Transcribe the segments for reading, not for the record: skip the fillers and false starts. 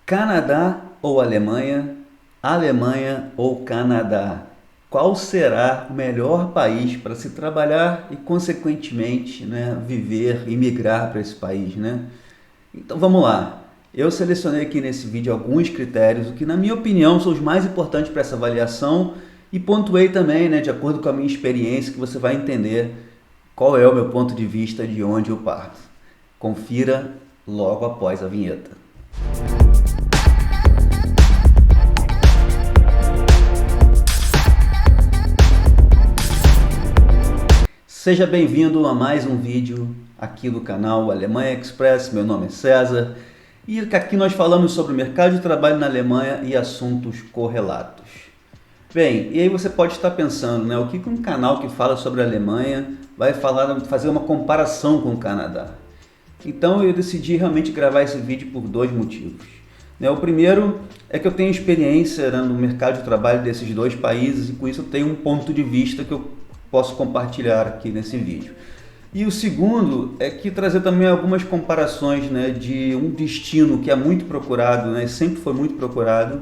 Canadá ou Alemanha? Alemanha ou Canadá? Qual será o melhor país para se trabalhar e, consequentemente, né, viver e migrar para esse país, né? Então vamos lá. Eu selecionei aqui nesse vídeo alguns critérios, o que na minha opinião são os mais importantes para essa avaliação e pontuei também, né, de acordo com a minha experiência, que você vai entender qual é o meu ponto de vista de onde eu parto. Confira logo após a vinheta. Seja bem-vindo a mais um vídeo aqui do canal Alemanha Express. Meu nome é César e aqui nós falamos sobre o mercado de trabalho na Alemanha e assuntos correlatos. Bem, e aí você pode estar pensando, né, o que um canal que fala sobre a Alemanha vai fazer uma comparação com o Canadá? Então eu decidi realmente gravar esse vídeo por dois motivos. O primeiro é que eu tenho experiência, né, no mercado de trabalho desses dois países e com isso eu tenho um ponto de vista que eu posso compartilhar aqui nesse vídeo. E o segundo é que trazer também algumas comparações, né, de um destino que é muito procurado, né, sempre foi muito procurado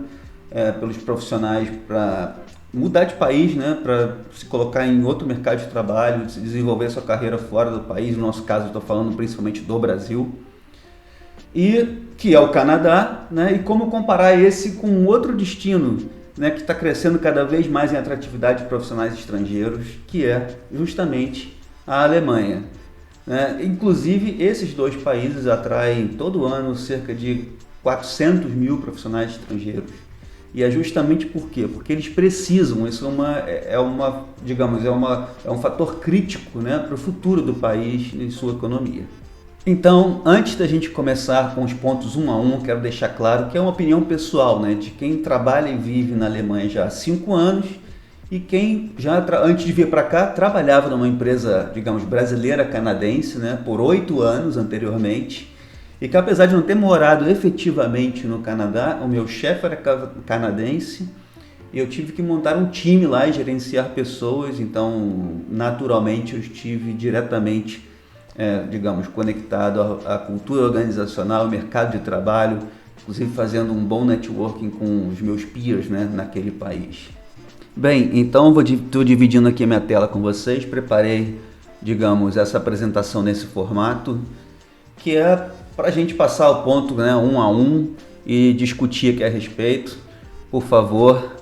pelos profissionais para mudar de país, né, para se colocar em outro mercado de trabalho, se desenvolver sua carreira fora do país. No nosso caso, estou falando principalmente do Brasil, e que é o Canadá, né, e como comparar esse com outro destino, né, que está crescendo cada vez mais em atratividade de profissionais estrangeiros, que é justamente a Alemanha. Inclusive, esses dois países atraem todo ano cerca de 400 mil profissionais estrangeiros. E é justamente por quê? Porque eles precisam, isso é um fator crítico, né, para o futuro do país e sua economia. Então, antes da gente começar com os pontos um a um, quero deixar claro que é uma opinião pessoal, né, de quem trabalha e vive na Alemanha já há 5 anos e quem já, antes de vir para cá, trabalhava numa empresa, digamos, brasileira canadense, né, por 8 anos anteriormente, e que apesar de não ter morado efetivamente no Canadá, o meu chefe era canadense e eu tive que montar um time lá e gerenciar pessoas, então naturalmente eu estive diretamente digamos, conectado à cultura organizacional, ao mercado de trabalho, inclusive fazendo um bom networking com os meus peers, né, naquele país. Bem, então estou dividindo aqui a minha tela com vocês, preparei, digamos, essa apresentação nesse formato, que é para a gente passar o ponto, né, um a um e discutir aqui a respeito. Por favor,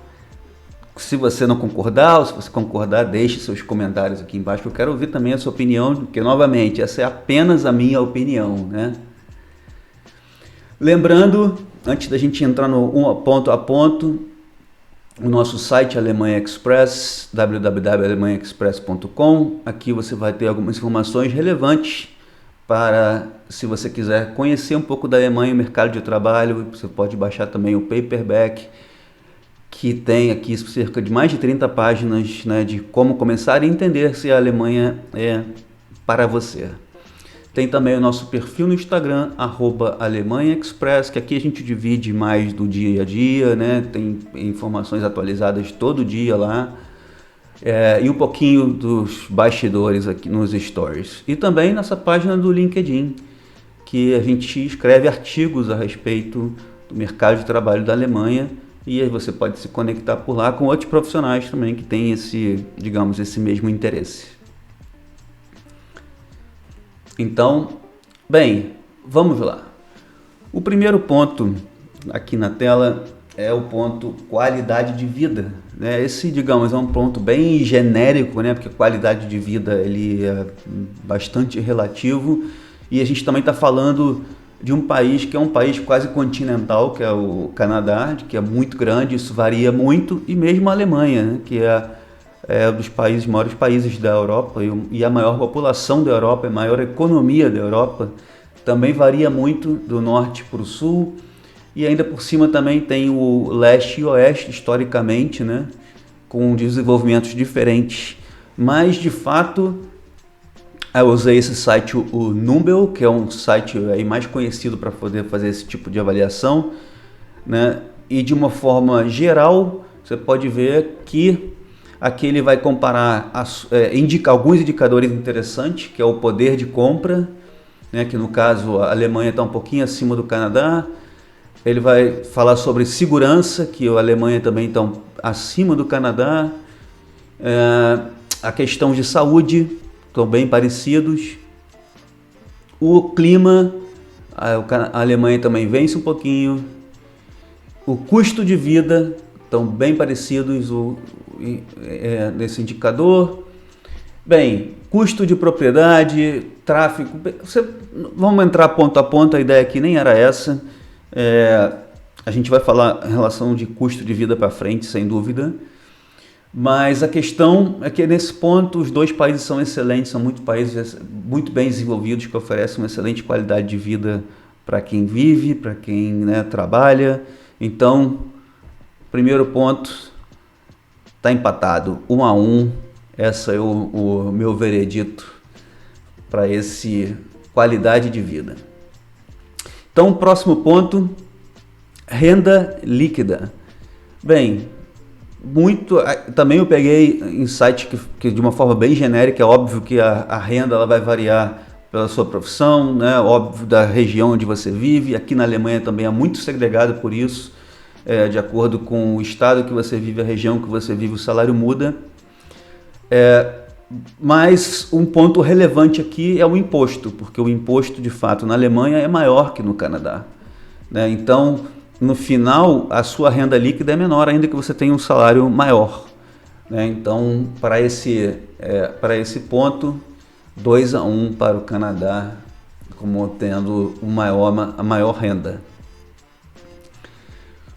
se você não concordar, ou se você concordar, deixe seus comentários aqui embaixo, que eu quero ouvir também a sua opinião, porque, novamente, essa é apenas a minha opinião, né? Lembrando, antes da gente entrar no ponto a ponto, o nosso site Alemanha Express, www.alemanhaexpress.com. Aqui você vai ter algumas informações relevantes para, se você quiser conhecer um pouco da Alemanha, o mercado de trabalho. Você pode baixar também o paperback, que tem aqui cerca de mais de 30 páginas, né, de como começar a entender se a Alemanha é para você. Tem também o nosso perfil no Instagram, @AlemanhaExpress, que aqui a gente divide mais do dia a dia, né, tem informações atualizadas todo dia lá, e um pouquinho dos bastidores aqui nos stories. E também nessa página do LinkedIn, que a gente escreve artigos a respeito do mercado de trabalho da Alemanha, e aí você pode se conectar por lá com outros profissionais também que têm esse, digamos, esse mesmo interesse. Então, bem, vamos lá. O primeiro ponto aqui na tela é o ponto qualidade de vida, né? Esse, digamos, é um ponto bem genérico, né? Porque qualidade de vida ele é bastante relativo e a gente também está falando de um país que é um país quase continental, que é o Canadá, que é muito grande, isso varia muito, e mesmo a Alemanha, né, que é um dos maiores países da Europa e a maior população da Europa, a maior economia da Europa, também varia muito do norte para o sul, e ainda por cima também tem o leste e oeste, historicamente, né, com desenvolvimentos diferentes, mas de fato eu usei esse site, o Numbeo, que é um site aí mais conhecido para poder fazer esse tipo de avaliação, né? E de uma forma geral, você pode ver que aqui ele vai comparar, alguns indicadores interessantes, que é o poder de compra, né? Que no caso a Alemanha está um pouquinho acima do Canadá, Ele vai falar sobre segurança, que a Alemanha também está acima do Canadá. A questão de saúde, estão bem parecidos. O clima, a Alemanha também vence um pouquinho. O custo de vida, estão bem parecidos nesse indicador. Bem, custo de propriedade, tráfego, vamos entrar ponto a ponto, a ideia aqui nem era essa. A gente vai falar em relação de custo de vida para frente, sem dúvida. Mas a questão é que nesse ponto os dois países são excelentes, são países muito bem desenvolvidos, que oferecem uma excelente qualidade de vida para quem vive, para quem, né, trabalha. Então, primeiro ponto, está empatado, 1-1. Esse é o meu veredito para esse qualidade de vida. Então, próximo ponto, renda líquida. Bem, também eu peguei insight que de uma forma bem genérica. É óbvio que a renda ela vai variar pela sua profissão, né? Óbvio, da região onde você vive. Aqui na Alemanha também é muito segregado por isso, de acordo com o estado que você vive, a região que você vive, o salário muda. Mas um ponto relevante aqui é o imposto, porque o imposto de fato na Alemanha é maior que no Canadá, né? Então, no final, a sua renda líquida é menor, ainda que você tenha um salário maior, né? Então, para esse ponto, 2-1 para o Canadá, como tendo a maior renda.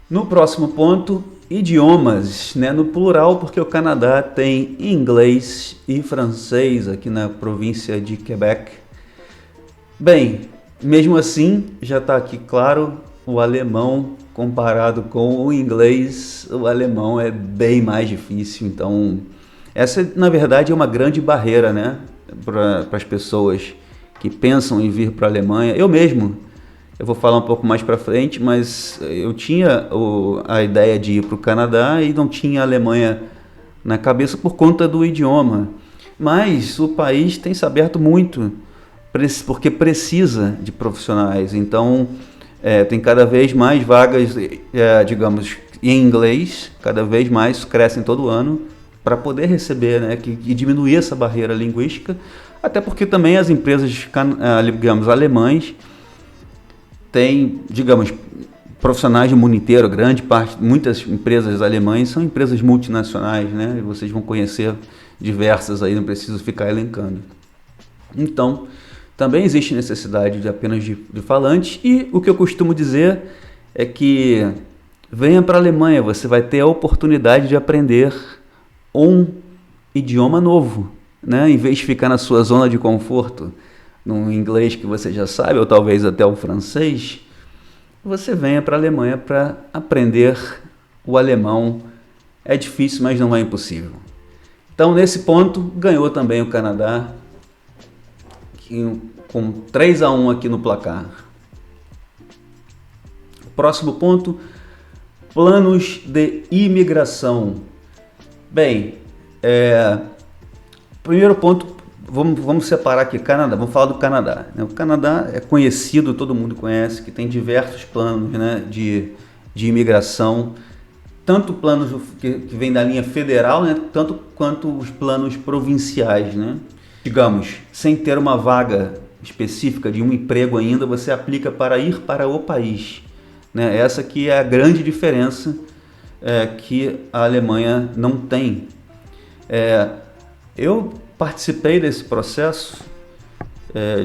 No próximo ponto, idiomas, né? No plural, porque o Canadá tem inglês e francês aqui na província de Quebec. Bem, mesmo assim, já está aqui claro, o alemão comparado com o inglês, o alemão é bem mais difícil. Então, essa na verdade é uma grande barreira, né, para as pessoas que pensam em vir para a Alemanha. Eu mesmo, eu vou falar um pouco mais para frente, mas eu tinha a ideia de ir para o Canadá e não tinha a Alemanha na cabeça por conta do idioma. Mas o país tem se aberto muito, porque precisa de profissionais. Então, tem cada vez mais vagas, digamos, em inglês, cada vez mais crescem todo ano, para poder receber, né, e diminuir essa barreira linguística, até porque também as empresas, digamos, alemães, têm, digamos, profissionais do mundo inteiro, grande parte, muitas empresas alemãs são empresas multinacionais, né, e vocês vão conhecer diversas aí, não preciso ficar elencando. Então, também existe necessidade de apenas de falantes, e o que eu costumo dizer é que venha para a Alemanha, você vai ter a oportunidade de aprender um idioma novo, né? Em vez de ficar na sua zona de conforto, no inglês que você já sabe, ou talvez até o francês, você venha para a Alemanha para aprender o alemão. É difícil, mas não é impossível. Então, nesse ponto, ganhou também o Canadá, com 3-1 aqui no placar. Próximo ponto, planos de imigração. Bem, primeiro ponto, vamos separar aqui Canadá, vamos falar do Canadá. O Canadá é conhecido, todo mundo conhece, que tem diversos planos, né, de imigração, tanto planos que vêm da linha federal, né, tanto quanto os planos provinciais, né? Digamos, sem ter uma vaga específica de um emprego ainda, você aplica para ir para o país, né? Essa aqui é a grande diferença que a Alemanha não tem. Eu participei desse processo,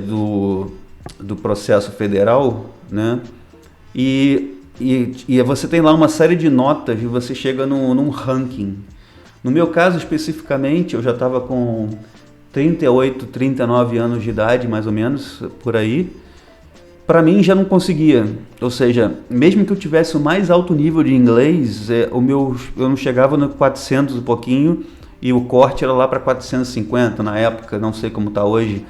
do processo federal, né? E você tem lá uma série de notas e você chega num ranking. No meu caso especificamente, eu já estava com 38, 39 anos de idade, mais ou menos, por aí. Para mim já não conseguia, ou seja, mesmo que eu tivesse o mais alto nível de inglês, eu não chegava no 400 e pouquinho, e o corte era lá para 450 na época, não sei como está hoje.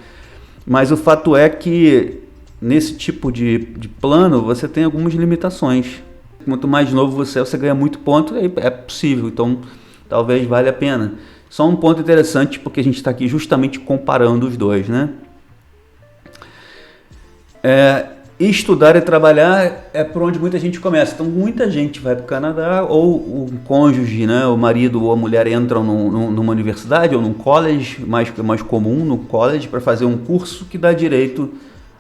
Mas o fato é que nesse tipo de plano você tem algumas limitações. Quanto mais novo você ganha muito ponto, é possível, então talvez valha a pena. Só um ponto interessante, porque a gente está aqui justamente comparando os dois, né? estudar e trabalhar é por onde muita gente começa. Então, muita gente vai para o Canadá, ou o cônjuge, né, o marido ou a mulher entram numa universidade ou num college, mais comum, no college, para fazer um curso que dá direito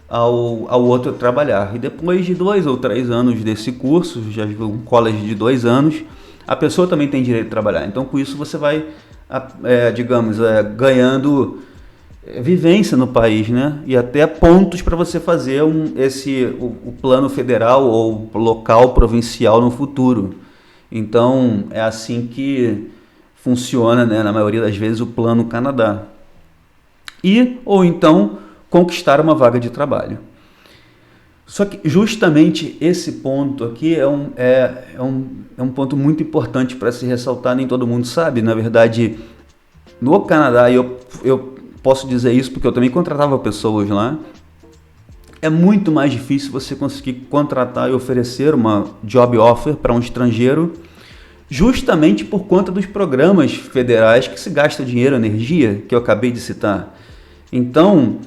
ao outro trabalhar. E depois de 2 ou 3 anos desse curso, já um college de 2 anos, a pessoa também tem direito de trabalhar. Então, com isso, você vai, ganhando vivência no país, né? E até pontos para você fazer o plano federal ou local provincial no futuro. Então, é assim que funciona, né, na maioria das vezes, o Plano Canadá. Ou então, conquistar uma vaga de trabalho. Só que justamente esse ponto aqui é um ponto muito importante para se ressaltar, nem todo mundo sabe. Na verdade, no Canadá, eu posso dizer isso porque eu também contratava pessoas lá, é muito mais difícil você conseguir contratar e oferecer uma job offer para um estrangeiro, justamente por conta dos programas federais que se gasta dinheiro e energia, que eu acabei de citar. Então,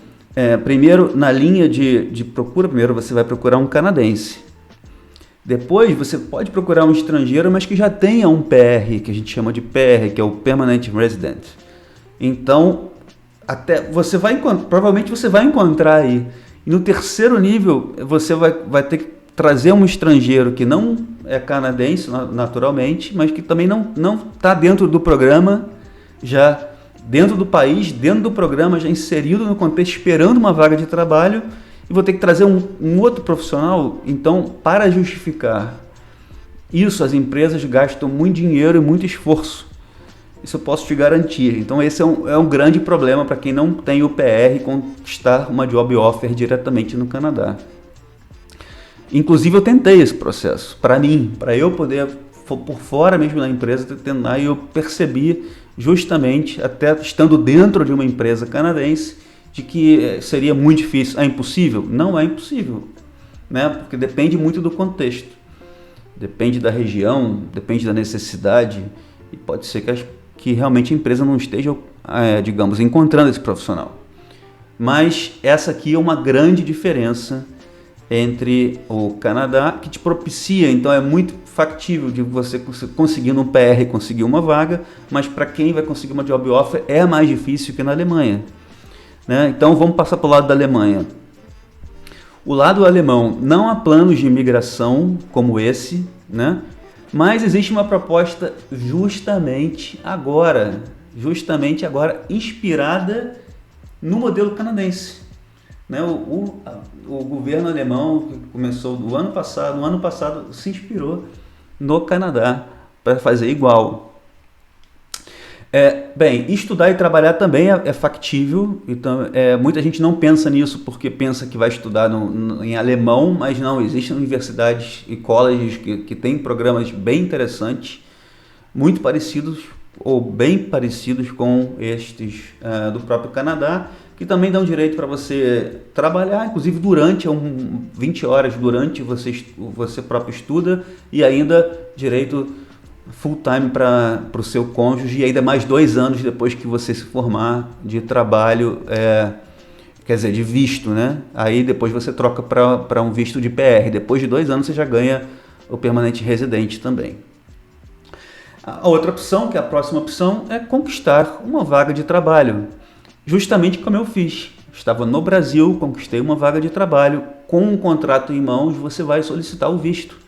primeiro, na linha de procura, primeiro você vai procurar um canadense. Depois você pode procurar um estrangeiro, mas que já tenha um PR, que a gente chama de PR, que é o Permanent Resident. Então, provavelmente você vai encontrar aí. E no terceiro nível, você vai ter que trazer um estrangeiro que não é canadense, naturalmente, mas que também não está dentro do programa, já dentro do país, dentro do programa, já inserido no contexto, esperando uma vaga de trabalho, e vou ter que trazer um outro profissional. Então, para justificar isso, as empresas gastam muito dinheiro e muito esforço. Isso eu posso te garantir. Então, esse é um grande problema para quem não tem o PR conquistar uma job offer diretamente no Canadá. Inclusive, eu tentei esse processo. Para eu poder, por fora mesmo da empresa, tentar, e eu percebi justamente, até estando dentro de uma empresa canadense, de que seria muito difícil. É impossível? Não é impossível, né? Porque depende muito do contexto. Depende da região, depende da necessidade, e pode ser que realmente a empresa não esteja, encontrando esse profissional. Mas essa aqui é uma grande diferença entre o Canadá, que te propicia, então é muito factível de você conseguir no PR conseguir uma vaga, mas para quem vai conseguir uma job offer é mais difícil que na Alemanha, né? Então vamos passar para o lado da Alemanha. O lado alemão, não há planos de imigração como esse, né? Mas existe uma proposta justamente agora, inspirada no modelo canadense, né? O governo alemão, que começou no ano passado, se inspirou no Canadá para fazer igual. Estudar e trabalhar também é factível. Então, muita gente não pensa nisso porque pensa que vai estudar em alemão, mas não, existem universidades e colleges que têm programas bem interessantes, muito parecidos ou bem parecidos com estes do próprio Canadá, que também dão direito para você trabalhar, inclusive 20 horas durante você próprio estuda, e ainda direito full time para o seu cônjuge, e ainda mais 2 anos depois que você se formar de trabalho, de visto, né? Aí depois você troca para um visto de PR. Depois de 2 anos você já ganha o permanente residente também. A outra opção, que é a próxima opção, é conquistar uma vaga de trabalho. Justamente como eu fiz. Estava no Brasil, conquistei uma vaga de trabalho, com um contrato em mãos, você vai solicitar o visto.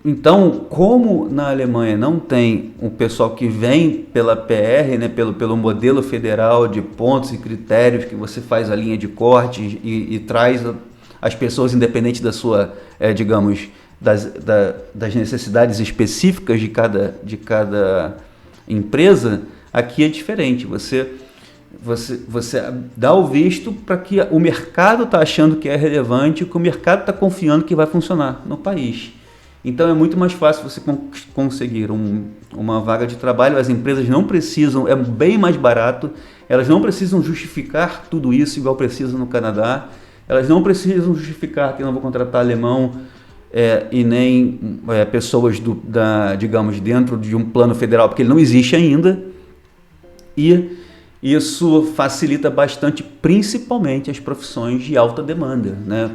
Então, como na Alemanha não tem o pessoal que vem pela PR, né, pelo modelo federal de pontos e critérios, que você faz a linha de corte e traz as pessoas independente da sua, das necessidades específicas de cada empresa, aqui é diferente. Você dá o visto para que o mercado está achando que é relevante, que o mercado está confiando que vai funcionar no país. Então é muito mais fácil você conseguir uma vaga de trabalho. As empresas não precisam, é bem mais barato, elas não precisam justificar tudo isso igual precisam no Canadá, elas não precisam justificar que não vou contratar alemão e nem pessoas dentro de um plano federal, porque ele não existe ainda. E Isso facilita bastante, principalmente as profissões de alta demanda, né?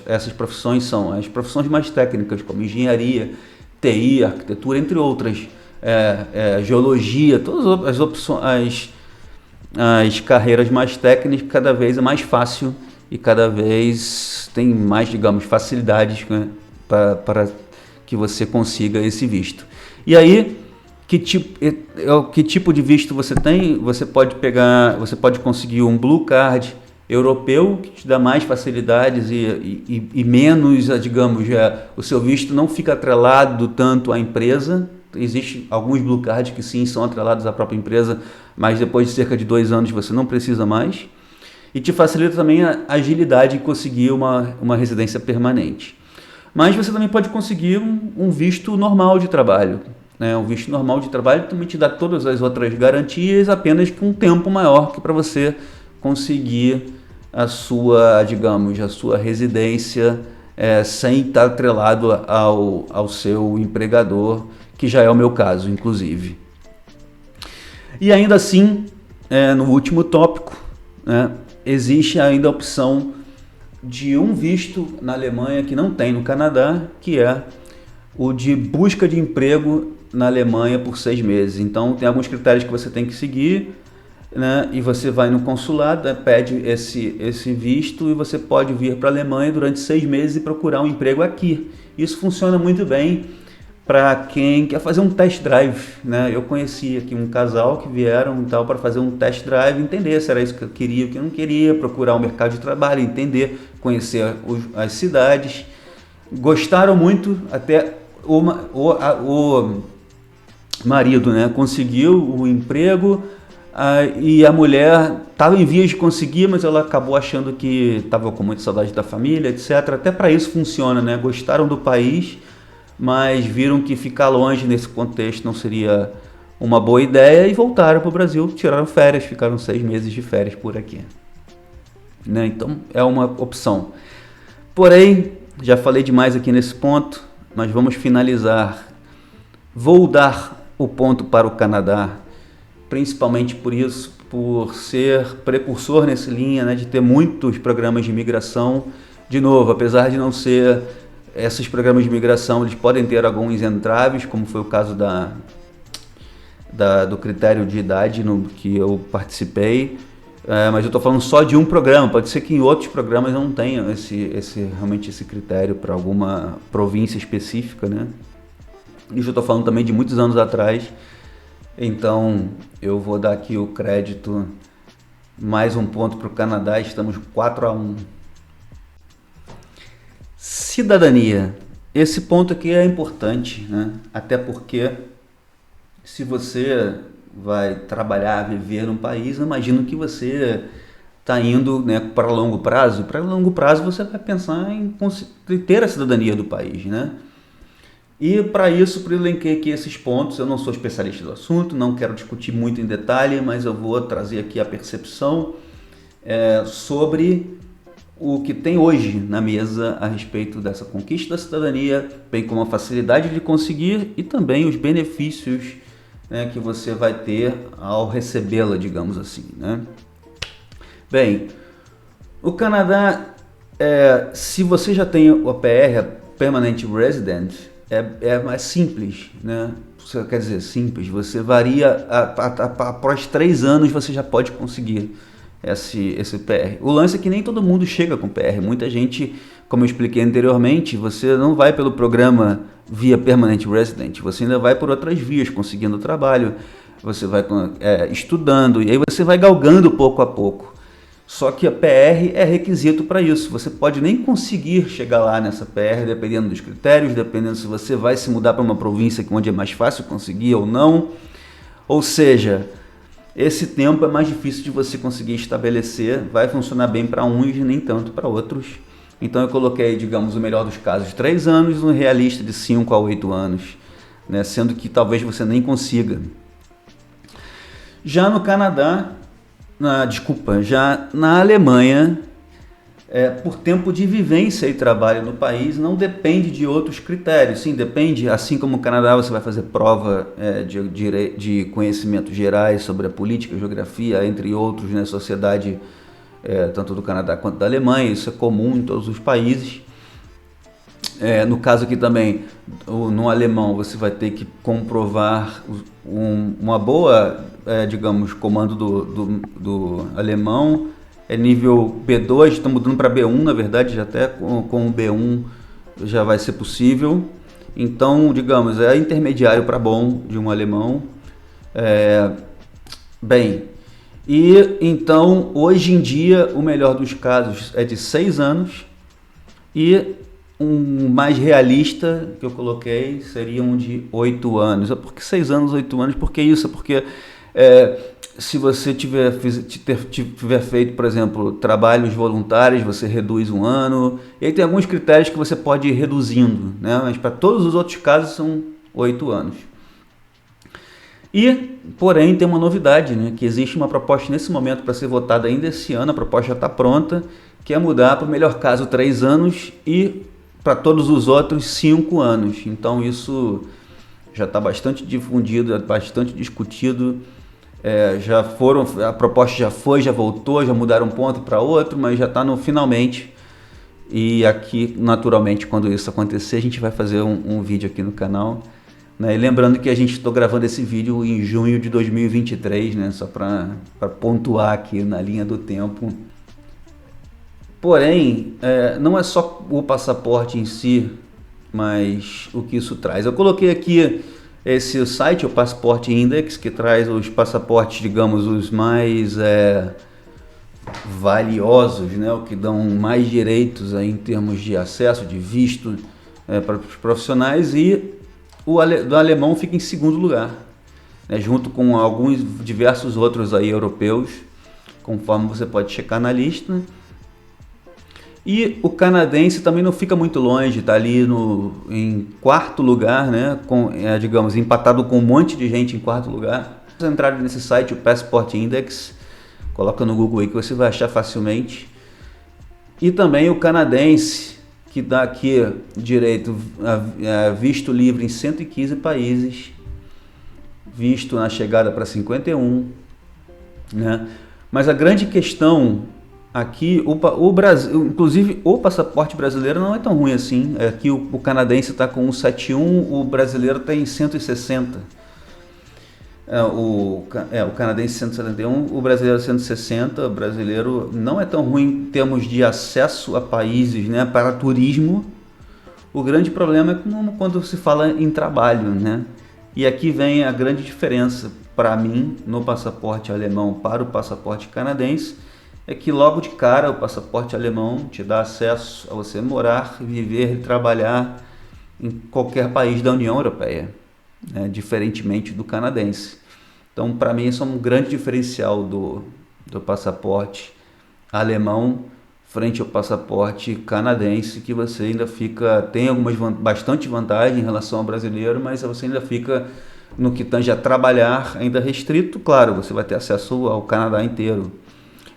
Essas profissões são as profissões mais técnicas, como engenharia, TI, arquitetura, entre outras, geologia, todas as opções, as carreiras mais técnicas, cada vez é mais fácil e cada vez tem mais, digamos, facilidades, né, para que você consiga esse visto. E aí, que tipo de visto você tem? Você pode conseguir um Blue Card europeu, que te dá mais facilidades e menos, digamos, o seu visto não fica atrelado tanto à empresa. Existem alguns Blue Cards que sim são atrelados à própria empresa, mas depois de cerca de 2 anos você não precisa mais. E te facilita também a agilidade em conseguir uma residência permanente. Mas você também pode conseguir um visto normal de trabalho. Um visto normal de trabalho também te dá todas as outras garantias, apenas com um tempo maior que para você conseguir a sua residência sem estar atrelado ao seu empregador, que já é o meu caso, inclusive. E ainda assim, no último tópico, existe ainda a opção de um visto na Alemanha que não tem no Canadá, que é o de busca de emprego na Alemanha por 6 meses. Então tem alguns critérios que você tem que seguir, né? E você vai no consulado, pede esse visto e você pode vir para a Alemanha durante 6 meses e procurar um emprego aqui. Isso funciona muito bem para quem quer fazer um test drive, né? Eu conheci aqui um casal que vieram para fazer um test drive, entender se era isso que eu queria, o que eu não queria, procurar o mercado de trabalho, entender, conhecer as cidades. Gostaram muito, até o marido, né, conseguiu o emprego, e a mulher estava em vias de conseguir, mas ela acabou achando que estava com muita saudade da família, etc. Até para isso funciona, né? Gostaram do país, mas viram que ficar longe nesse contexto não seria uma boa ideia e voltaram para o Brasil, tiraram férias, ficaram 6 meses de férias por aqui, né? Então é uma opção. Porém, já falei demais aqui nesse ponto, mas vamos finalizar. Vou dar o ponto para o Canadá, principalmente por ser precursor nessa linha, né, de ter muitos programas de imigração. De novo, apesar de não ser esses programas de imigração, eles podem ter alguns entraves, como foi o caso do critério de idade que eu participei, mas eu estou falando só de um programa. Pode ser que em outros programas não tenham realmente esse critério para alguma província específica, né? Isso eu estou falando também de muitos anos atrás. Então eu vou dar aqui o crédito, mais um ponto para o Canadá, estamos 4-1. Cidadania. Esse ponto aqui é importante, né? Até porque se você vai trabalhar, viver num país, eu imagino que você está indo, né, para longo prazo. Para longo prazo você vai pensar em ter a cidadania do país, né? E para isso, elenquei aqui esses pontos. Eu não sou especialista do assunto, não quero discutir muito em detalhe, mas eu vou trazer aqui a percepção sobre o que tem hoje na mesa a respeito dessa conquista da cidadania, bem como a facilidade de conseguir e também os benefícios, né, que você vai ter ao recebê-la, digamos assim, né? Bem, o Canadá, se você já tem o PR, Permanent Resident, é mais simples, né? Quer dizer, simples, você varia, após 3 anos você já pode conseguir esse PR. O lance é que nem todo mundo chega com PR. Muita gente, como eu expliquei anteriormente, você não vai pelo programa via Permanent Resident, você ainda vai por outras vias, conseguindo trabalho, você vai estudando, e aí você vai galgando pouco a pouco. Só que a PR é requisito para isso. Você pode nem conseguir chegar lá nessa PR, dependendo dos critérios, dependendo se você vai se mudar para uma província onde é mais fácil conseguir ou não. Ou seja, esse tempo é mais difícil de você conseguir estabelecer, vai funcionar bem para uns e nem tanto para outros. Então eu coloquei, digamos, o melhor dos casos, 3 anos, e um realista de 5 a 8 anos, né? Sendo que talvez você nem consiga. Já no Canadá, já na Alemanha, por tempo de vivência e trabalho no país, não depende de outros critérios. Sim, depende, assim como no Canadá você vai fazer prova de conhecimentos gerais sobre a política, geografia, entre outros, né, sociedade, tanto do Canadá quanto da Alemanha, isso é comum em todos os países. No caso aqui também, no alemão, você vai ter que comprovar uma boa, digamos, comando do alemão. É nível B2, estão mudando para B1, na verdade, já até com o B1 já vai ser possível. Então, digamos, é intermediário para bom de um alemão. Bem, e então, hoje em dia, o melhor dos casos é de 6 anos e um mais realista que eu coloquei seria um de 8 anos. Por que 6 anos, 8 anos? Por que isso? Porque se você tiver feito, por exemplo, trabalhos voluntários, você reduz 1 ano. E aí tem alguns critérios que você pode ir reduzindo, né? Mas para todos os outros casos são 8 anos. E, porém, tem uma novidade, né? Que existe uma proposta nesse momento para ser votada ainda esse ano, a proposta já está pronta, que é mudar para o melhor caso 3 anos e para todos os outros 5 anos. Então isso já está bastante difundido, bastante discutido. A proposta já voltou, já mudaram um ponto para outro, mas já está no finalmente. E aqui, naturalmente, quando isso acontecer, a gente vai fazer um vídeo aqui no canal, né? E lembrando que a gente está gravando esse vídeo em junho de 2023, né? Só para pontuar aqui na linha do tempo. Porém, não é só o passaporte em si, mas o que isso traz. Eu coloquei aqui esse site, o Passport Index, que traz os passaportes, digamos, os mais valiosos, né? O que dão mais direitos aí em termos de acesso, de visto para os profissionais, e do alemão fica em segundo lugar, né? Junto com diversos outros aí europeus, conforme você pode checar na lista. E o canadense também não fica muito longe, está ali em quarto lugar, né? Digamos, empatado com um monte de gente em quarto lugar. Se você entrar nesse site, o Passport Index, coloca no Google aí que você vai achar facilmente. E também o canadense, que dá aqui direito a visto livre em 115 países, visto na chegada para 51, né? Mas a grande questão aqui, o Brasil, inclusive o passaporte brasileiro não é tão ruim assim. Aqui o canadense está com 171, o brasileiro está em 160. O canadense 171, o brasileiro 160. O brasileiro não é tão ruim em termos de acesso a países, né, para turismo. O grande problema é quando se fala em trabalho, né? E aqui vem a grande diferença para mim no passaporte alemão para o passaporte canadense. É que logo de cara o passaporte alemão te dá acesso a você morar, viver e trabalhar em qualquer país da União Europeia, né? Diferentemente do canadense. Então, para mim, isso é um grande diferencial do passaporte alemão frente ao passaporte canadense, que você ainda tem bastante vantagem em relação ao brasileiro, mas você ainda fica no que tange a trabalhar ainda restrito. Claro, você vai ter acesso ao Canadá inteiro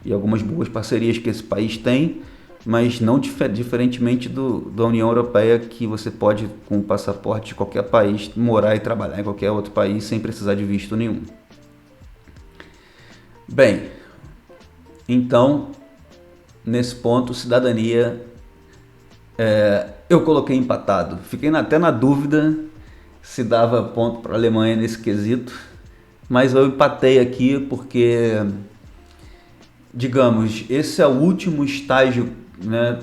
e algumas boas parcerias que esse país tem, mas não diferentemente da União Europeia, que você pode, com o passaporte de qualquer país, morar e trabalhar em qualquer outro país sem precisar de visto nenhum. Bem, então, nesse ponto, cidadania, eu coloquei empatado. Fiquei até na dúvida se dava ponto para a Alemanha nesse quesito, mas eu empatei aqui porque, digamos, esse é o último estágio, né,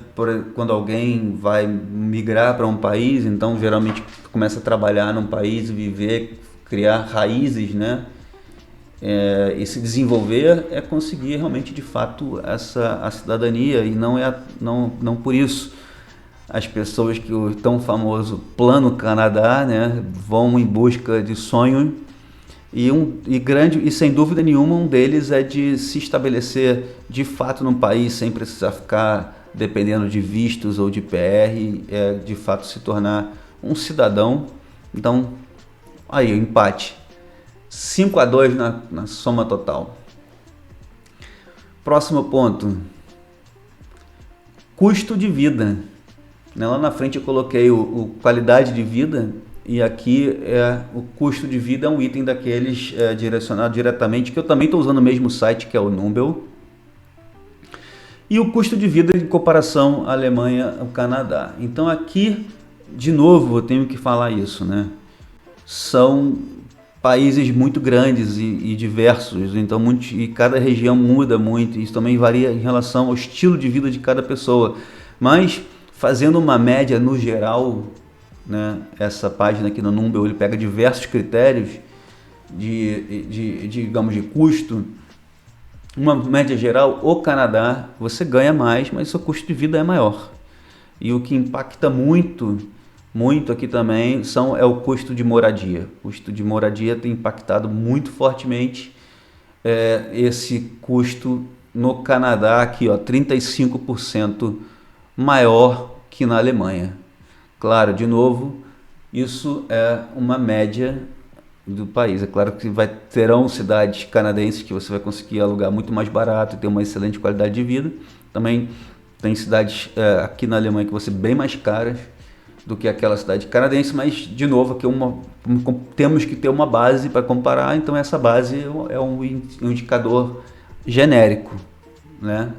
quando alguém vai migrar para um país. Então geralmente começa a trabalhar num país, viver, criar raízes, né, e se desenvolver, conseguir realmente de fato a cidadania. E não por isso as pessoas que o tão famoso Plano Canadá, né, vão em busca de sonho. E sem dúvida nenhuma, um deles é de se estabelecer de fato num país sem precisar ficar dependendo de vistos ou de PR, de fato se tornar um cidadão. Então, aí o empate, 5-2 na soma total. Próximo ponto, custo de vida. Né? Lá na frente eu coloquei o qualidade de vida, e aqui o custo de vida é um item daqueles direcionado diretamente, que eu também estou usando o mesmo site, que é o Numbeo. E o custo de vida em comparação à Alemanha, ao Canadá. Então aqui, de novo, eu tenho que falar isso, né? São países muito grandes e diversos, então e cada região muda muito, isso também varia em relação ao estilo de vida de cada pessoa. Mas, fazendo uma média no geral, né, essa página aqui no Numbeo, ele pega diversos critérios digamos, de custo. Uma média geral, o Canadá, você ganha mais, mas seu custo de vida é maior. E o que impacta muito aqui também é o custo de moradia. O custo de moradia tem impactado muito fortemente esse custo no Canadá, aqui, ó, 35% maior que na Alemanha. Claro, de novo, isso é uma média do país. É claro que terão cidades canadenses que você vai conseguir alugar muito mais barato e ter uma excelente qualidade de vida. Também tem cidades aqui na Alemanha que vão ser bem mais caras do que aquela cidade canadense, mas, de novo, aqui temos que ter uma base para comparar, então essa base é um indicador genérico, né?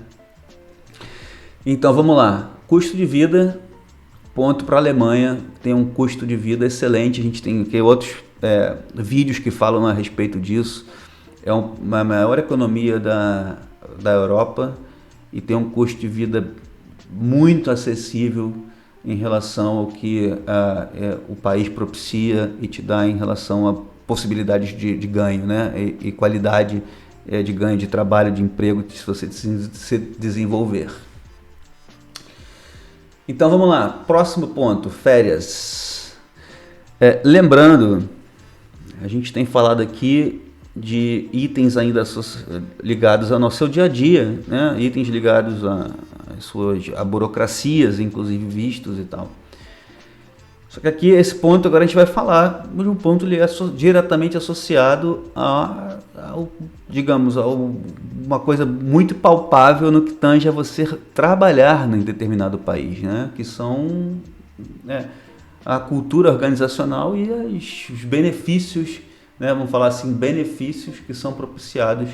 Então vamos lá, custo de vida, ponto para a Alemanha, tem um custo de vida excelente, a gente tem aqui outros vídeos que falam a respeito disso. É uma maior economia da Europa e tem um custo de vida muito acessível em relação ao que o país propicia e te dá em relação a possibilidades de ganho, né? E qualidade de ganho de trabalho, de emprego, se você se desenvolver. Então vamos lá, próximo ponto, férias. Lembrando, a gente tem falado aqui de itens ainda ligados ao nosso dia a dia, né? Itens ligados a burocracias, inclusive vistos e tal. Só que aqui, esse ponto, agora a gente vai falar de um ponto diretamente associado digamos, a uma coisa muito palpável no que tange a você trabalhar em determinado país, né? Que são a cultura organizacional e os benefícios, né? Vamos falar assim, benefícios que são propiciados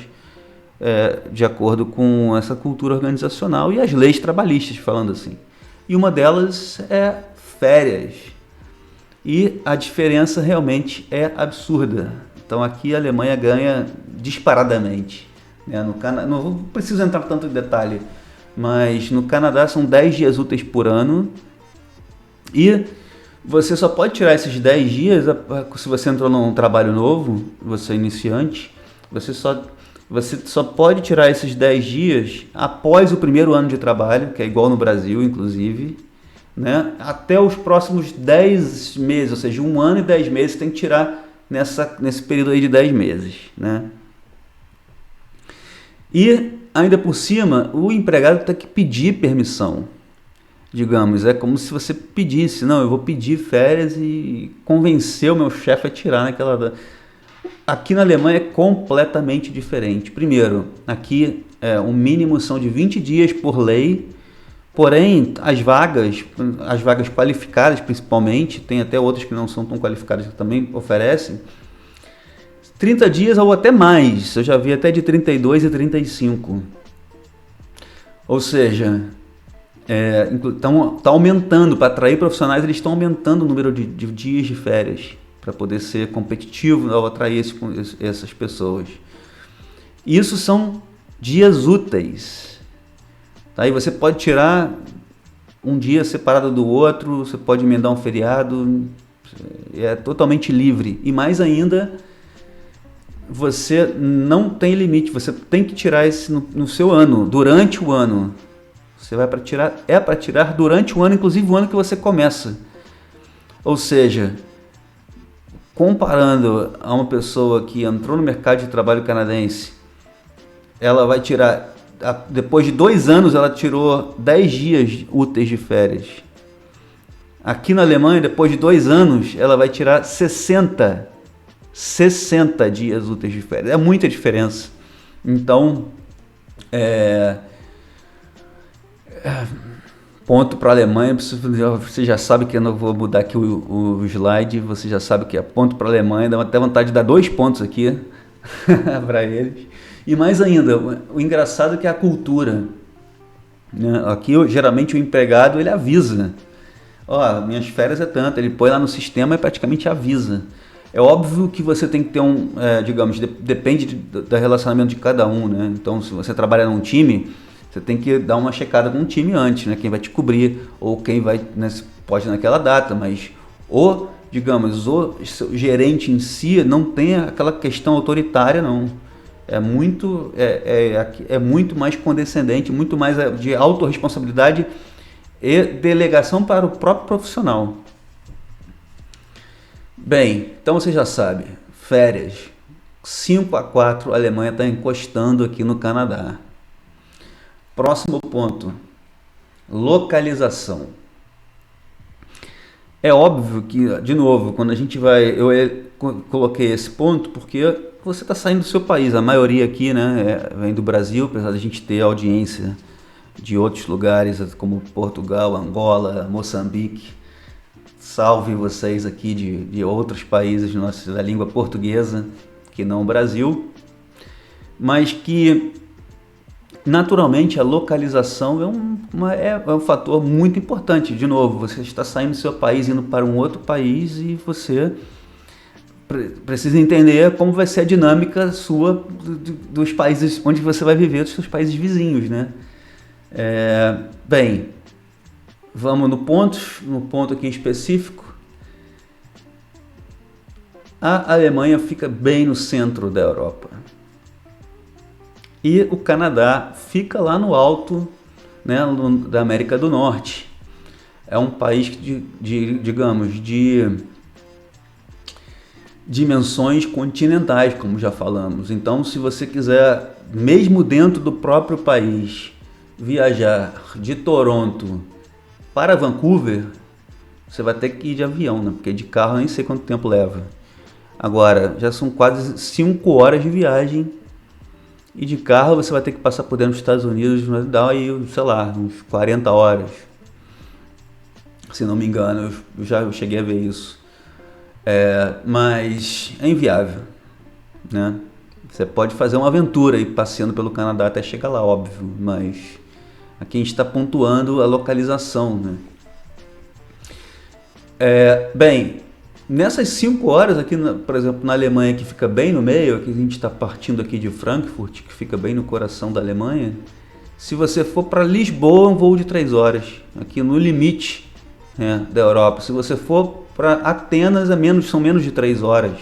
de acordo com essa cultura organizacional e as leis trabalhistas, falando assim. E uma delas é férias. E a diferença realmente é absurda. Então aqui a Alemanha ganha disparadamente, né? Não preciso entrar tanto em detalhe, mas no Canadá são 10 dias úteis por ano e você só pode tirar esses 10 dias se você entrou num trabalho novo, você é iniciante, você só pode tirar esses 10 dias após o primeiro ano de trabalho, que é igual no Brasil, inclusive, né? Até os próximos 10 meses, ou seja, 1 ano e 10 meses, tem que tirar nesse período aí de 10 meses, né? E, ainda por cima, o empregado tem que pedir permissão. Digamos, é como se você pedisse, não, eu vou pedir férias e convencer o meu chefe a tirar naquela... Aqui na Alemanha é completamente diferente. Primeiro, aqui o mínimo são de 20 dias por lei, porém as vagas qualificadas principalmente, tem até outras que não são tão qualificadas que também oferecem, 30 dias ou até mais, eu já vi até de 32 e 35. Ou seja, tá aumentando, para atrair profissionais, eles estão aumentando o número de dias de férias, para poder ser competitivo ao atrair essas pessoas. Isso são dias úteis. Tá? E você pode tirar um dia separado do outro, você pode emendar um feriado, é totalmente livre. E mais ainda, você não tem limite, você tem que tirar isso no seu ano, durante o ano. Você vai para tirar durante o ano, inclusive o ano que você começa. Ou seja, comparando a uma pessoa que entrou no mercado de trabalho canadense, ela vai tirar, depois de 2 anos, ela tirou 10 dias úteis de férias. Aqui na Alemanha, depois de 2 anos, ela vai tirar 60 dias úteis de férias. É muita diferença. Então, ponto para a Alemanha, você já sabe que eu não vou mudar aqui o slide, você já sabe que é ponto para a Alemanha, dá até vontade de dar 2 pontos aqui para eles. E mais ainda, o engraçado é que é a cultura, né? Aqui geralmente o empregado ele avisa, ó, minhas férias é tanto, ele põe lá no sistema e praticamente avisa. É óbvio que você tem que ter digamos, depende do relacionamento de cada um, né? Então se você trabalha num time, você tem que dar uma checada com o time antes, né? Quem vai te cobrir, ou quem vai, né, pode naquela data, mas digamos, o gerente em si não tem aquela questão autoritária, não. É muito mais condescendente, muito mais de autorresponsabilidade e delegação para o próprio profissional. Bem, então você já sabe, férias, 5-4, a Alemanha está encostando aqui no Canadá. Próximo ponto, localização. É óbvio que, de novo, quando a gente vai, coloquei esse ponto porque você está saindo do seu país, a maioria aqui, né, vem do Brasil, apesar de a gente ter audiência de outros lugares como Portugal, Angola, Moçambique. Salve vocês aqui de outros países da língua portuguesa, que não o Brasil, mas que naturalmente a localização é um fator muito importante. De novo, você está saindo do seu país, indo para um outro país e você precisa entender como vai ser a dinâmica sua dos países onde você vai viver, dos seus países vizinhos, né? Bem, vamos no ponto aqui em específico. A Alemanha fica bem no centro da Europa. E o Canadá fica lá no alto, né, da América do Norte. É um país digamos, de dimensões continentais, como já falamos. Então, se você quiser, mesmo dentro do próprio país, viajar de Toronto para Vancouver, você vai ter que ir de avião, né? Porque de carro nem sei quanto tempo leva. Agora, já são quase 5 horas de viagem. E de carro você vai ter que passar por dentro dos Estados Unidos, dá aí, sei lá, uns 40 horas. Se não me engano, eu cheguei a ver isso. Mas é inviável, né? Você pode fazer uma aventura aí passeando pelo Canadá até chegar lá, óbvio, mas aqui a gente está pontuando a localização, né? Bem, nessas 5 horas aqui, por exemplo, na Alemanha, que fica bem no meio, aqui a gente está partindo aqui de Frankfurt, que fica bem no coração da Alemanha. Se você for para Lisboa, um voo de 3 horas, aqui no limite, né, da Europa. Se você for para Atenas, são menos de 3 horas.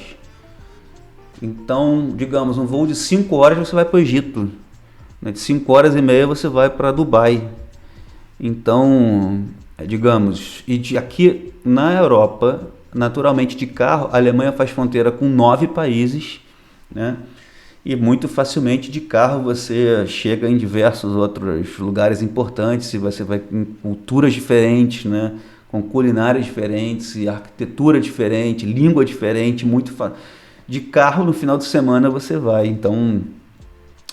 Então, digamos, um voo de 5 horas você vai para o Egito, né? De 5 horas e meia você vai para Dubai. Então, digamos, aqui na Europa, naturalmente de carro, a Alemanha faz fronteira com 9 países, né? E muito facilmente de carro você chega em diversos outros lugares importantes, e você vai em culturas diferentes, né? Com culinárias diferentes, arquitetura diferente, língua diferente, de carro no final de semana você vai. Então,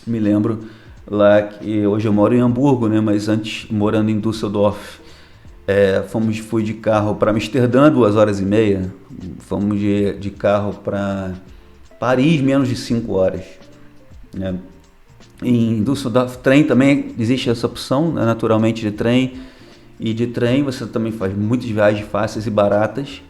me lembro lá que hoje eu moro em Hamburgo, né? Mas antes morando em Düsseldorf, fui de carro para Amsterdã 2 horas e meia, fomos de carro para Paris menos de 5 horas, né? Em Düsseldorf, trem também existe essa opção, né? Naturalmente de trem, e de trem você também faz muitas viagens fáceis e baratas.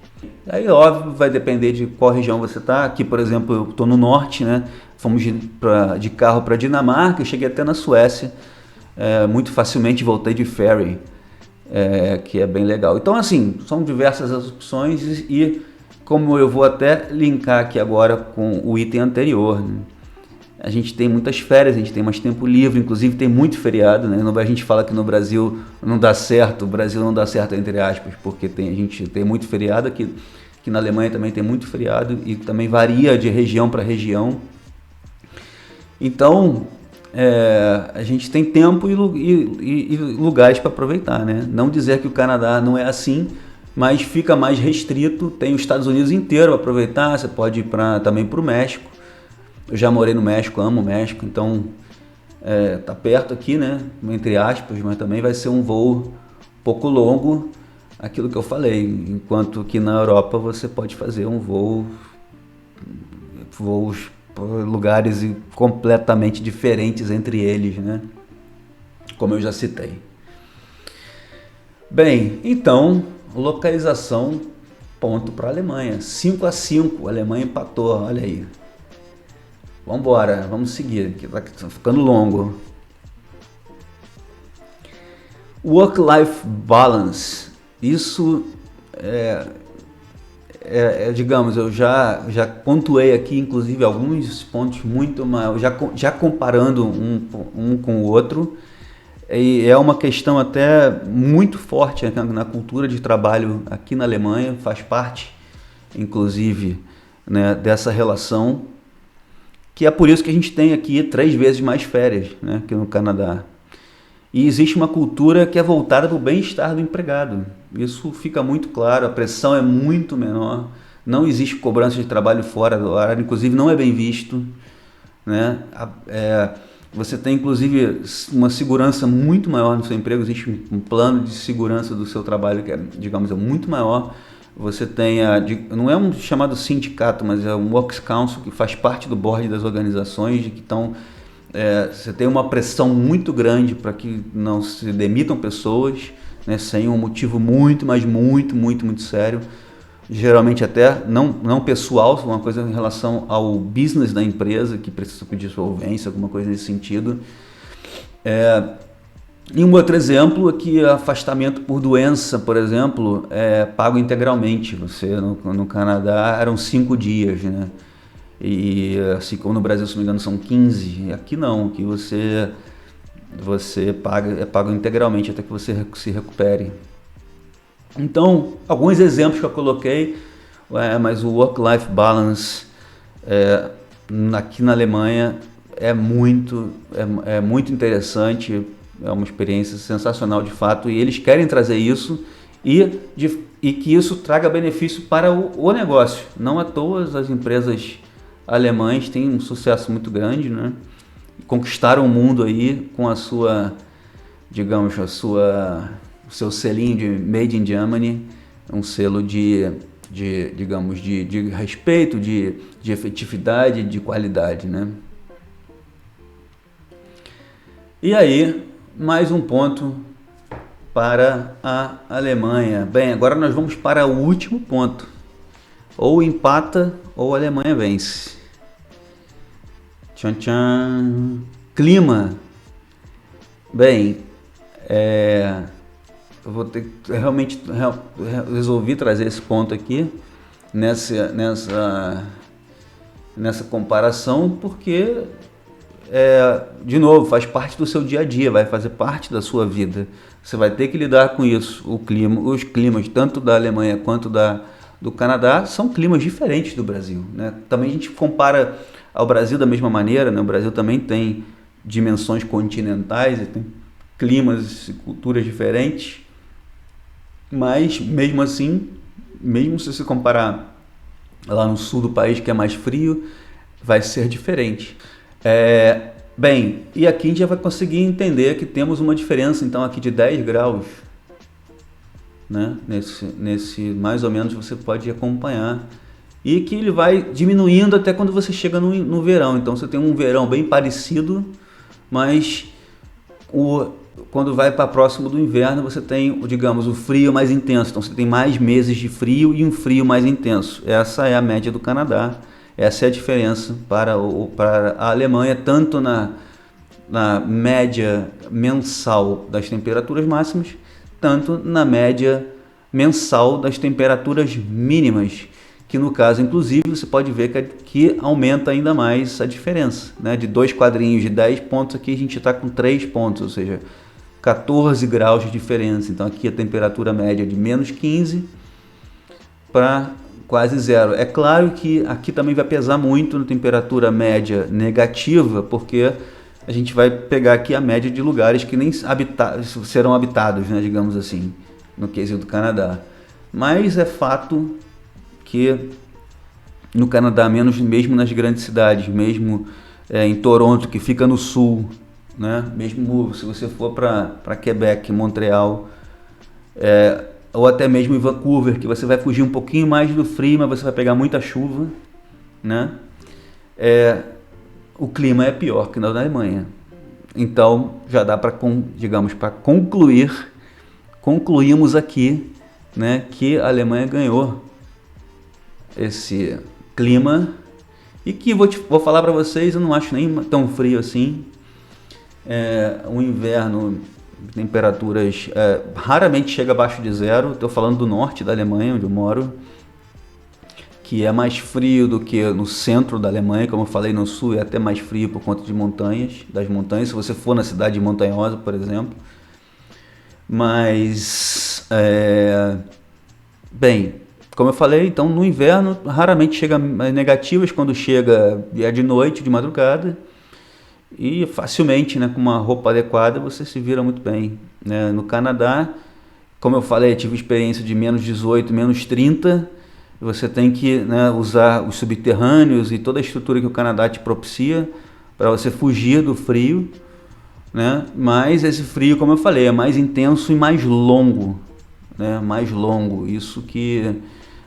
Aí óbvio vai depender de qual região você está. Aqui, por exemplo, eu estou no norte, né? Fomos de carro para Dinamarca, eu cheguei até na Suécia, muito facilmente, voltei de ferry. Que é bem legal. Então, assim, são diversas as opções e como eu vou até linkar aqui agora com o item anterior, né? A gente tem muitas férias, a gente tem mais tempo livre, inclusive tem muito feriado, né? A gente fala que no Brasil não dá certo, o Brasil não dá certo entre aspas, porque a gente tem muito feriado aqui, que na Alemanha também tem muito feriado e também varia de região para região. Então, a gente tem tempo e lugares para aproveitar, né? Não dizer que o Canadá não é assim, mas fica mais restrito. Tem os Estados Unidos inteiro para aproveitar. Você pode ir também para o México. Eu já morei no México, amo o México, então tá perto aqui, né? Entre aspas, mas também vai ser um voo pouco longo, aquilo que eu falei, enquanto que na Europa você pode fazer um voos por lugares completamente diferentes entre eles, né? Como eu já citei. Bem, então, localização, ponto para a Alemanha. 5-5, a Alemanha empatou, olha aí. Vamos embora, vamos seguir, que tá ficando longo. Work-life balance. Isso digamos, eu já pontuei aqui, inclusive, alguns pontos muito mais, já comparando um com o outro, e é uma questão até muito forte na cultura de trabalho aqui na Alemanha, faz parte, inclusive, né, dessa relação, que é por isso que a gente tem aqui 3 vezes mais férias, né, que no Canadá. E existe uma cultura que é voltada para o bem-estar do empregado. Isso fica muito claro, a pressão é muito menor, não existe cobrança de trabalho fora do horário, inclusive não é bem visto, né? Você tem, inclusive, uma segurança muito maior no seu emprego, existe um plano de segurança do seu trabalho que é, digamos, muito maior. Você tem, não é um chamado sindicato, mas é um Works Council que faz parte do board das organizações, que estão... você tem uma pressão muito grande para que não se demitam pessoas, né, sem um motivo muito sério, geralmente até não pessoal, uma coisa em relação ao business da empresa, que precisa pedir solvência, alguma coisa nesse sentido. E um outro exemplo é que afastamento por doença, por exemplo, é pago integralmente. Você no Canadá eram 5 dias, né? E assim como no Brasil, se não me engano, são 15, aqui não, aqui você paga integralmente até que você se recupere. Então, alguns exemplos que eu coloquei, mas o work-life balance aqui na Alemanha é muito interessante, é uma experiência sensacional de fato, e eles querem trazer isso e que isso traga benefício para o negócio. Não à toa as empresas alemães têm um sucesso muito grande, né? Conquistaram o mundo aí com a sua, digamos, o seu selinho de Made in Germany, um selo digamos, de respeito, de efetividade, de qualidade, né? E aí, mais um ponto para a Alemanha. Bem, agora nós vamos para o último ponto. Ou empata ou a Alemanha vence. Tchan, tchan. Clima. Bem, eu vou ter realmente resolvi trazer esse ponto aqui nessa comparação, porque de novo, faz parte do seu dia a dia, vai fazer parte da sua vida. Você vai ter que lidar com isso. Os climas, tanto da Alemanha quanto do Canadá, são climas diferentes do Brasil, né? Também a gente compara ao Brasil da mesma maneira, né? O Brasil também tem dimensões continentais e tem climas e culturas diferentes, mas mesmo assim, mesmo se você comparar lá no sul do país, que é mais frio, vai ser diferente. Bem, e aqui a gente já vai conseguir entender que temos uma diferença então aqui de 10 graus, né? Nesse mais ou menos você pode acompanhar, e que ele vai diminuindo até quando você chega no verão. Então você tem um verão bem parecido, mas quando vai para próximo do inverno você tem, digamos, o frio mais intenso. Então você tem mais meses de frio e um frio mais intenso. Essa é a média do Canadá. Essa é a diferença para a Alemanha, tanto na média mensal das temperaturas máximas, tanto na média mensal das temperaturas mínimas, que no caso, inclusive, você pode ver que aumenta ainda mais a diferença, né? De 2 quadrinhos de 10 pontos, aqui a gente está com 3 pontos, ou seja, 14 graus de diferença. Então aqui a temperatura média de menos 15 para quase zero. É claro que aqui também vai pesar muito na temperatura média negativa, porque a gente vai pegar aqui a média de lugares que nem serão habitados, né, digamos assim, no quesito do Canadá. Mas é fato que no Canadá, mesmo nas grandes cidades, mesmo em Toronto, que fica no sul, né, mesmo se você for para Quebec, Montreal, ou até mesmo em Vancouver, que você vai fugir um pouquinho mais do frio, mas você vai pegar muita chuva, né? O clima é pior que na Alemanha. Então já dá para, digamos, para concluímos aqui, né, que a Alemanha ganhou esse clima e que vou falar para vocês, eu não acho nem tão frio assim. O inverno, temperaturas raramente chega abaixo de zero. Estou falando do norte da Alemanha, onde eu moro, que é mais frio do que no centro da Alemanha. Como eu falei, no sul é até mais frio por conta das montanhas, se você for na cidade montanhosa, por exemplo. Mas, bem, como eu falei, então no inverno raramente chega negativas, quando chega é de noite, de madrugada, e facilmente, né, com uma roupa adequada você se vira muito bem, né? No Canadá, como eu falei, eu tive experiência de menos 18, menos 30, você tem que, né, usar os subterrâneos e toda a estrutura que o Canadá te propicia para você fugir do frio, né? Mas esse frio, como eu falei, é mais intenso e mais longo, né? Mais longo. Isso que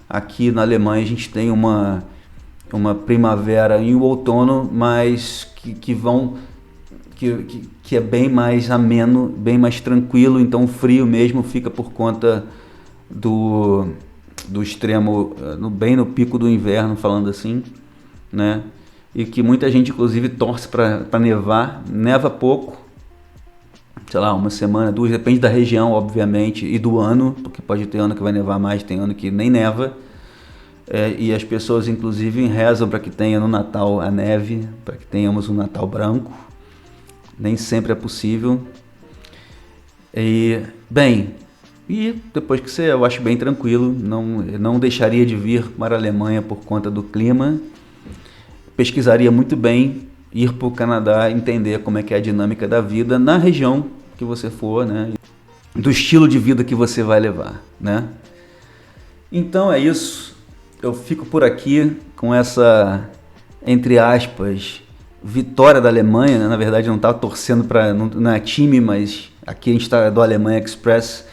aqui na Alemanha a gente tem uma primavera e o outono, mas que é bem mais ameno, bem mais tranquilo. Então o frio mesmo fica por conta do extremo, bem no pico do inverno, falando assim, né? E que muita gente inclusive torce para nevar. Neva pouco, sei lá, uma semana, duas, depende da região, obviamente, e do ano, porque pode ter ano que vai nevar mais, tem ano que nem neva. E as pessoas inclusive rezam para que tenha no Natal a neve, para que tenhamos um Natal branco. Nem sempre é possível. E, bem, depois que eu acho bem tranquilo, não deixaria de vir para a Alemanha por conta do clima. Pesquisaria muito bem, ir para o Canadá, entender como é que é a dinâmica da vida na região que você for, né? Do estilo de vida que você vai levar, né? Então é isso. Eu fico por aqui com essa, entre aspas, vitória da Alemanha, né? Na verdade, não estava torcendo para, não é time, mas aqui a gente está do Alemanha Express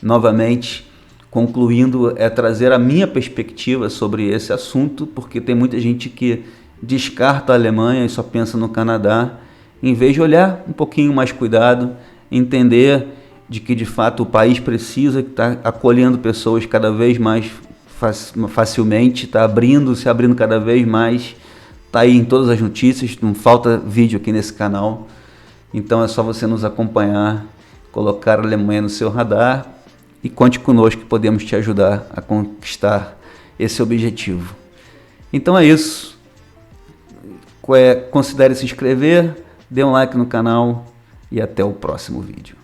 novamente, concluindo, trazer a minha perspectiva sobre esse assunto, porque tem muita gente que descarta a Alemanha e só pensa no Canadá, em vez de olhar um pouquinho mais cuidado, entender de que de fato o país precisa, que está acolhendo pessoas cada vez mais facilmente, está se abrindo cada vez mais, está aí em todas as notícias, não falta vídeo aqui nesse canal, então é só você nos acompanhar, colocar a Alemanha no seu radar e conte conosco que podemos te ajudar a conquistar esse objetivo. Então é isso, considere se inscrever, dê um like no canal e até o próximo vídeo.